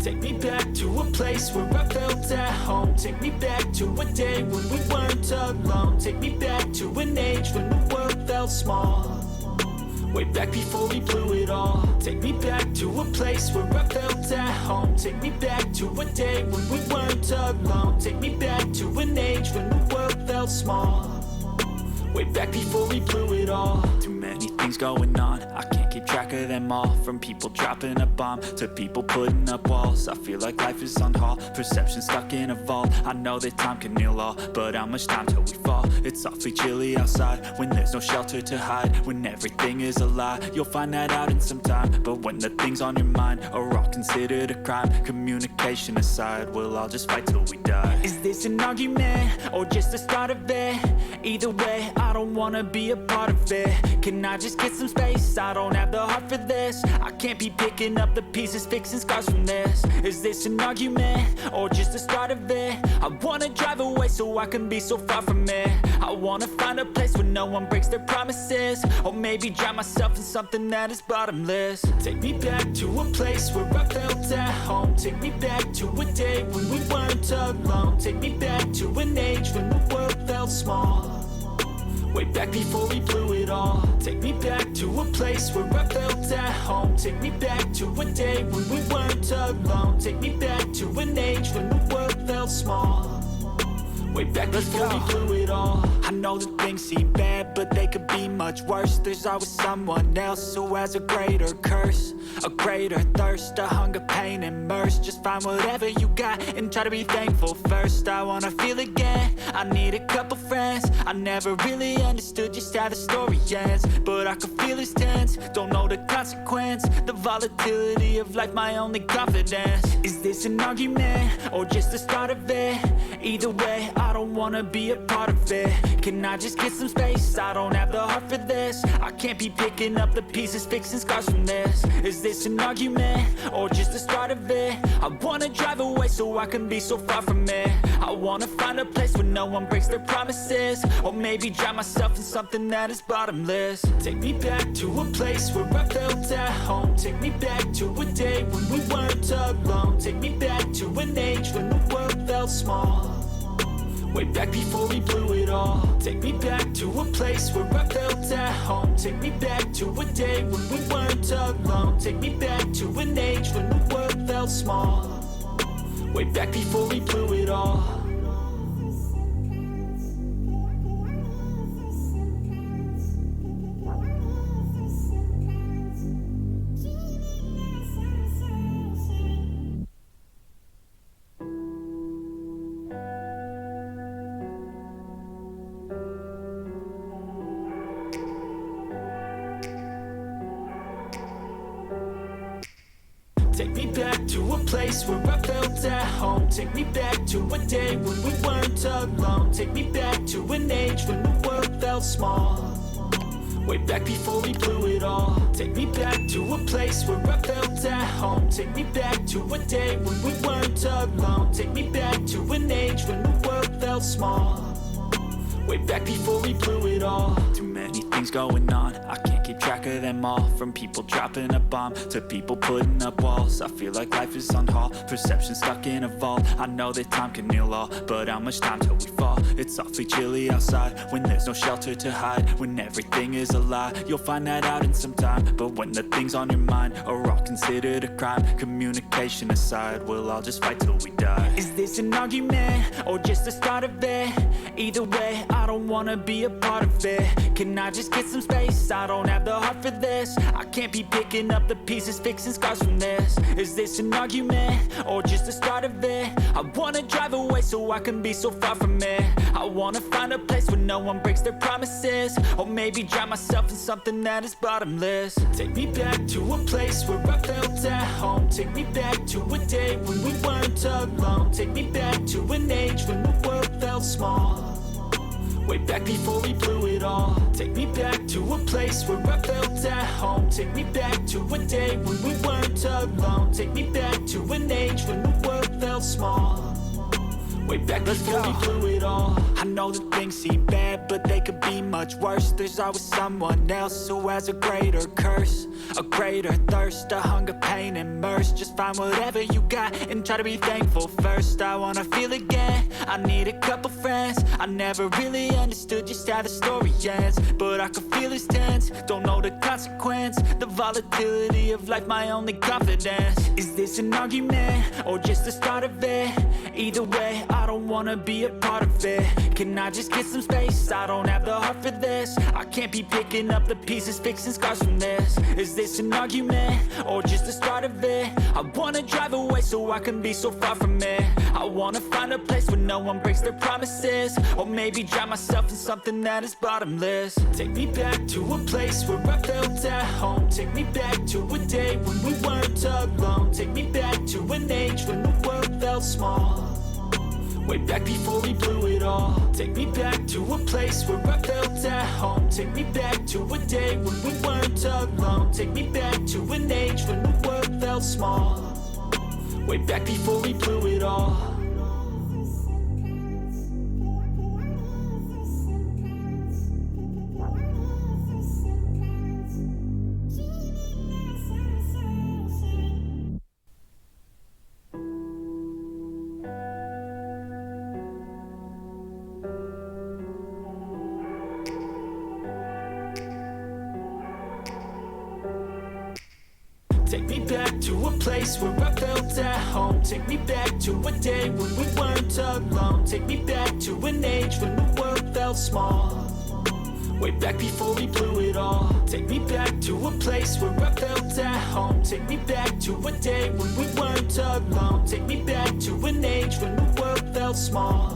Take me back to a place where I felt at home. Take me back to a day when we weren't alone. Take me back to an age when the world felt small. Way back before we blew it all. Take me back to a place where I felt at home. Take me back to a day when we weren't alone. Take me back to an age when the world felt small. Way back before we blew it all. Too many things going on, I can't keep track of them all. From people dropping a bomb to people putting up walls. I feel like life is on hold, perception stuck in a vault. I know that time can heal all, but how much time till we fall? It's awfully chilly outside when there's no shelter to hide. When everything is a lie, you'll find that out in some time. But when the things on your mind are all considered a crime, communication aside, we'll all just fight till we die. Is this an argument or just the start of it? Either way, I don't wanna be a part of it. Can I just get some space? I don't have the heart for this. I can't be picking up the pieces, fixing scars from this. Is this an argument or just the start of it? I wanna drive away so I can be so far from it. I wanna find a place where no one breaks their promises. Or maybe drown myself in something that is bottomless. Take me back to a place where I felt at home. Take me back to a day when we weren't alone. Take me back to an age when the world felt small. Way back before we blew it all. Take me back to a place where I felt at home. Take me back to a day when we weren't alone. Take me back to an age when the world felt small. Way back before we blew it all. I know that things seem bad, but they could be much worse. There's always someone else who has a greater curse, a greater thirst, a hunger, pain, and mercy. Just find whatever you got and try to be thankful first. I wanna feel again, I need a couple friends. I never really understood just how the story ends, but I can feel it's tense, don't know the consequence. The volatility of life, my only confidence. Is this an argument or just the start of it? Either way, I don't wanna be a part of it. Can I just get some space? I don't have the heart for this. I can't be picking up the pieces, fixing scars from this. Is this an argument or just the start of it? I wanna drive away so I can be so far from it. I wanna find a place where no one breaks their promises. Or maybe drown myself in something that is bottomless. Take me back to a place where I felt at home. Take me back to a day when we weren't alone. Take me back to an age when the world felt small. Way back before we blew it all. Take me back to a place where I felt at home. Take me back to a day when we weren't alone. Take me back to an age when the world felt small. Way back before we blew it all. Take me back to a place where I felt at home. Take me back to a day when we weren't alone. Take me back to an age when the world felt small. Way back before we blew it all. Take me back to a place where I felt at home. Take me back to a day when we weren't alone. Take me back to an age when the world felt small. Way back before we blew it all. Too many things going on, I can't keep track of them all. From people dropping a bomb to people putting up walls. I feel like life is on hold, perception stuck in a vault. I know that time can heal all, but how much time till we fall? It's awfully chilly outside when there's no shelter to hide. When everything is a lie, you'll find that out in some time. But when the things on your mind are all considered a crime, communication aside, we'll all just fight till we die. Is this an argument or just the start of it? Either way, I don't wanna be a part of it. Can I just get some space? I don't have the heart for this. I can't be picking up the pieces, fixing scars from this. Is this an argument or just the start of it? I wanna drive away so I can be so far from it. I wanna find a place where no one breaks their promises. Or maybe drown myself in something that is bottomless. Take me back to a place where I felt at home. Take me back to a day when we weren't alone. Take me back to an age when the world felt small. Way back before we blew it all. Take me back to a place where I felt at home. Take me back to a day when we weren't alone. Take me back to an age when the world felt small. Way back before we blew it all. I know that things seem bad, but but they could be much worse. There's always someone else who has a greater curse, a greater thirst, a hunger, pain, and mercy. Just find whatever you got and try to be thankful first. I wanna feel again, I need a couple friends. I never really understood just how the story ends, but I can feel it's tense, don't know the consequence. The volatility of life, my only confidence. Is this an argument, or just the start of it? Either way, I don't wanna be a part of it. Can I just get some space? I don't have the heart for this. I can't be picking up the pieces, fixing scars from this. Is this an argument, or just the start of it? I wanna drive away so I can be so far from it. I wanna find a place where no one breaks their promises, or maybe drown myself in something that is bottomless. Take me back to a place where I felt at home. Take me back to a day when we weren't alone. Take me back to an age when the world felt small, way back before we blew it all. Take me back to a place where I felt at home. Take me back to a day when we weren't alone. Take me back to an age when the world felt small, way back before we blew it all. Take me back to a place where I felt at home. Take me back to a day when we weren't alone. Take me back to an age when the world felt small, way back before we blew it all. Take me back to a place where I felt at home. Take me back to a day when we weren't alone. Take me back to an age when the world felt small,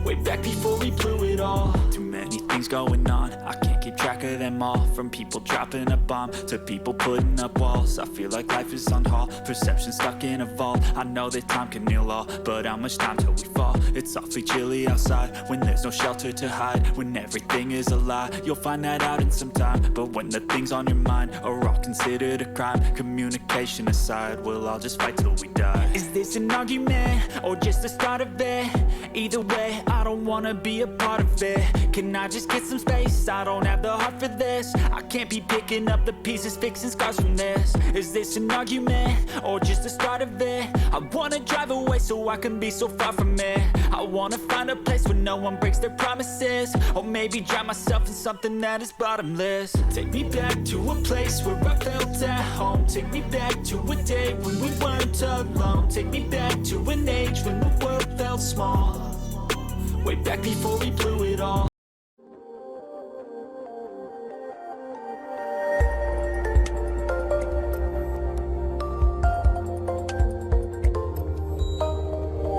way back before we blew it all. Too many things going on, I can't keep track of them all. From people dropping a bomb to people putting up walls. I feel like life is on hold, perception stuck in a vault. I know that time can heal all, but how much time till we fall? It's awfully chilly outside when there's no shelter to hide. When everything is a lie, you'll find that out in some time. But when the things on your mind are all considered a crime, communication aside, we'll all just fight till we die. Is this an argument, or just the start of it? Either way, I don't wanna be a part of it. Can I just get some space? I don't have the heart for this. I can't be picking up the pieces, fixing scars from this. Is this an argument, or just the start of it? I wanna drive away so I can be so far from it. I wanna find a place where no one breaks their promises, or maybe drown myself in something that is bottomless. Take me back to a place where I felt at home. Take me back to a day when we weren't alone. Take me back to an age when the world felt small, way back before we blew it all.